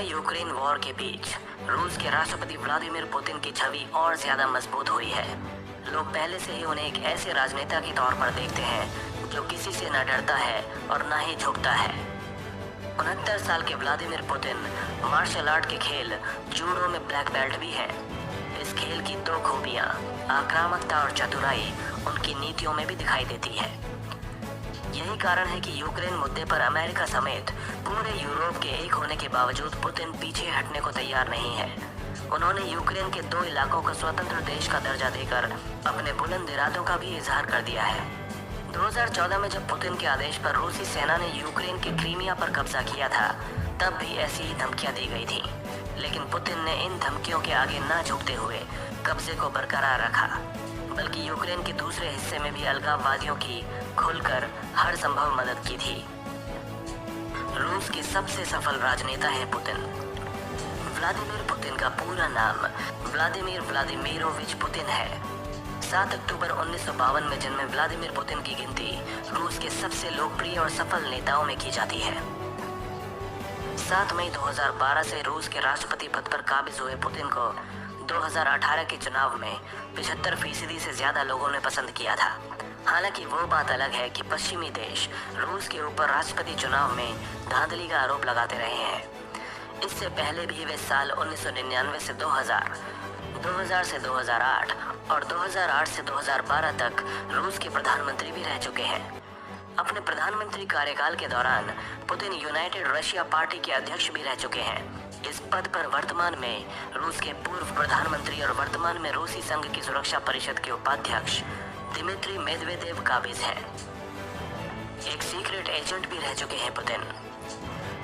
Russia Ukraine war के बीच रूस के राष्ट्रपति व्लादिमीर पुतिन की छवि और ज्यादा मजबूत हुई है। लोग पहले से ही उन्हें एक ऐसे राजनेता के तौर पर देखते हैं जो किसी से न डरता है और न ही झुकता है। 69 साल के व्लादिमीर पुतिन मार्शल आर्ट के खेल जूडो में ब्लैक बेल्ट भी है। इस खेल की दो खूबियां आक्रामकता और चतुराई उनकी नीतियों में भी दिखाई देती है। यही कारण है कि यूक्रेन मुद्दे पर अमेरिका समेत पूरे यूरोप के एक होने के बावजूद पुतिन पीछे हटने को तैयार नहीं है। उन्होंने यूक्रेन के 2 इलाकों को स्वतंत्र देश का दर्जा देकर अपने बुलंद इरादों का भी इजहार कर दिया है। 2014 में जब पुतिन के आदेश पर रूसी सेना ने यूक्रेन के क्रीमिया पर कब्जा किया था, तब भी ऐसी ही धमकियां दी गई थी, लेकिन पुतिन ने इन धमकियों के आगे न झुकते हुए कब्जे को बरकरार रखा, बल्कि यूक्रेन के दूसरे हिस्से में भी अलगाववादियों की खुलकर हर संभव मदद की थी। रूस के सबसे सफल राजनेता है पुतिन। व्लादिमीर पुतिन का पूरा नाम व्लादिमीर व्लादिमीरोविच पुतिन है। 7 अक्टूबर 1952 में जन्मे व्लादिमीर पुतिन की गिनती रूस के सबसे लोकप्रिय और सफल नेताओं में की जाती है। 7 मई 2012 से रूस के राष्ट्रपति पद पर काबिज हुए पुतिन को 2018 के चुनाव में 75% से ज्यादा लोगों ने पसंद किया था। हालांकि वो बात अलग है कि पश्चिमी देश रूस के ऊपर राष्ट्रपति चुनाव में धांधली का आरोप लगाते रहे हैं। इससे पहले भी वे साल 1999 से 2000, 2000 से 2008 और 2008 से 2012 तक रूस के प्रधानमंत्री भी रह चुके हैं। अपने प्रधानमंत्री कार्यकाल के दौरान पुतिन यूनाइटेड रशिया पार्टी के अध्यक्ष भी रह चुके हैं। इस पद पर वर्तमान में रूस के पूर्व प्रधानमंत्री और वर्तमान में रूसी संघ की सुरक्षा परिषद के उपाध्यक्ष दिमित्री मेदवेदेव काबिज हैं। एक सीक्रेट एजेंट भी रह चुके हैं पुतिन।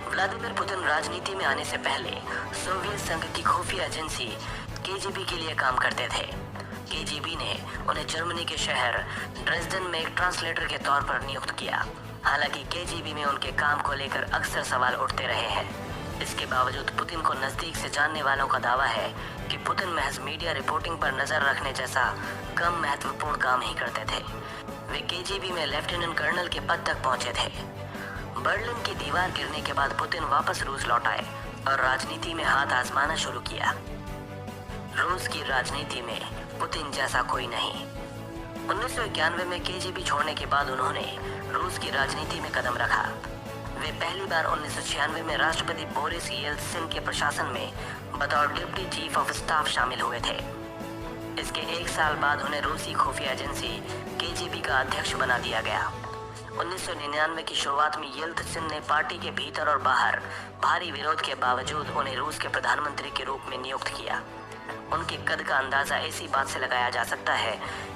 व्लादिमीर पुतिन राजनीति में आने से पहले सोवियत संघ की खुफिया एजेंसी केजीबी के लिए काम करते थे। केजीबी ने उन्हें जर्मनी के शहर ड्रेसडन में एक ट्रांसलेटर के तौर पर नियुक्त किया। हालांकि केजीबी में उनके काम को लेकर अक्सर सवाल उठते रहे हैं। इसके बावजूद पुतिन को नजदीक से जानने वालों का दावा है कि पुतिन महज मीडिया रिपोर्टिंग पर नजर रखने जैसा कम महत्वपूर्ण काम ही करते थे। वे केजीबी में लेफ्टिनेंट कर्नल के पद तक पहुंचे थे। बर्लिन की दीवार गिरने के बाद पुतिन वापस रूस लौट आए और राजनीति में हाथ आजमाना शुरू किया। रूस की राजनीति में पुतिन जैसा कोई नहीं। 1991 में केजीबी छोड़ने के बाद उन्होंने रूस की राजनीति में कदम रखा। वे पहली बार 1996 में राष्ट्रपति बोरिस येल्त्सिन के प्रशासन में बतौर डिप्टी चीफ ऑफ स्टाफ शामिल हुए थे। इसके 1 साल बाद उन्हें रूसी खुफिया एजेंसी केजीबी का अध्यक्ष बना दिया गया। 1999 की शुरुआत में येल्त्सिन ने पार्टी के भीतर और बाहर भारी विरोध के बावजूद उन्हें रूस के प्रधानमंत्री के रूप में नियुक्त किया। उनके कद का अंदाजा इसी बात से लगाया जा सकता है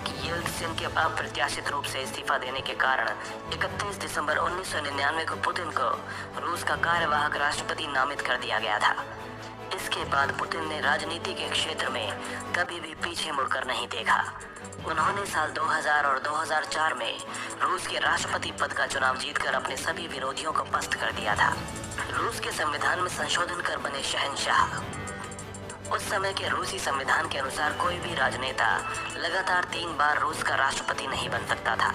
कि येल्त्सिन के अप्रत्याशित रूप से इस्तीफा देने के कारण 31 दिसंबर 1999 को पुतिन को रूस का कार्यवाहक राष्ट्रपति नामित कर दिया गया था। इसके बाद पुतिन ने राजनीति के क्षेत्र में कभी भी पीछे मुड़कर नहीं देखा। उन्होंने साल 2000 और 2004 में रूस के राष्ट्रपति पद का चुनाव जीतकर अपने सभी विरोधियों को पस्त कर दिया था। रूस के संविधान में संशोधन कर बने शहंशाह। उस समय के रूसी संविधान के अनुसार कोई भी राजनेता लगातार 3 बार रूस का राष्ट्रपति नहीं बन सकता था।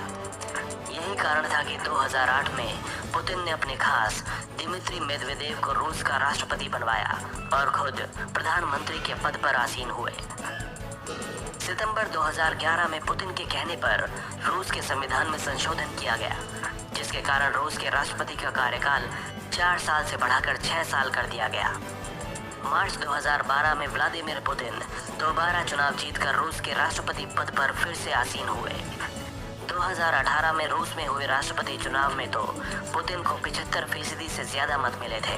यही कारण था कि 2008 में पुतिन ने अपने खास दिमित्री मेदवेदेव को रूस का राष्ट्रपति बनवाया और खुद प्रधानमंत्री के पद पर आसीन हुए। सितंबर 2011 में पुतिन के कहने पर रूस के संविधान में संशोधन किया गया, जिसके कारण रूस के राष्ट्रपति का कार्यकाल 4 साल से बढ़ाकर 6 साल कर दिया गया। मार्च 2012 में व्लादिमीर पुतिन दोबारा चुनाव जीतकर रूस के राष्ट्रपति पद पर फिर से आसीन हुए। 2018 में रूस में हुए राष्ट्रपति चुनाव में तो पुतिन को 75% से ज्यादा मत मिले थे।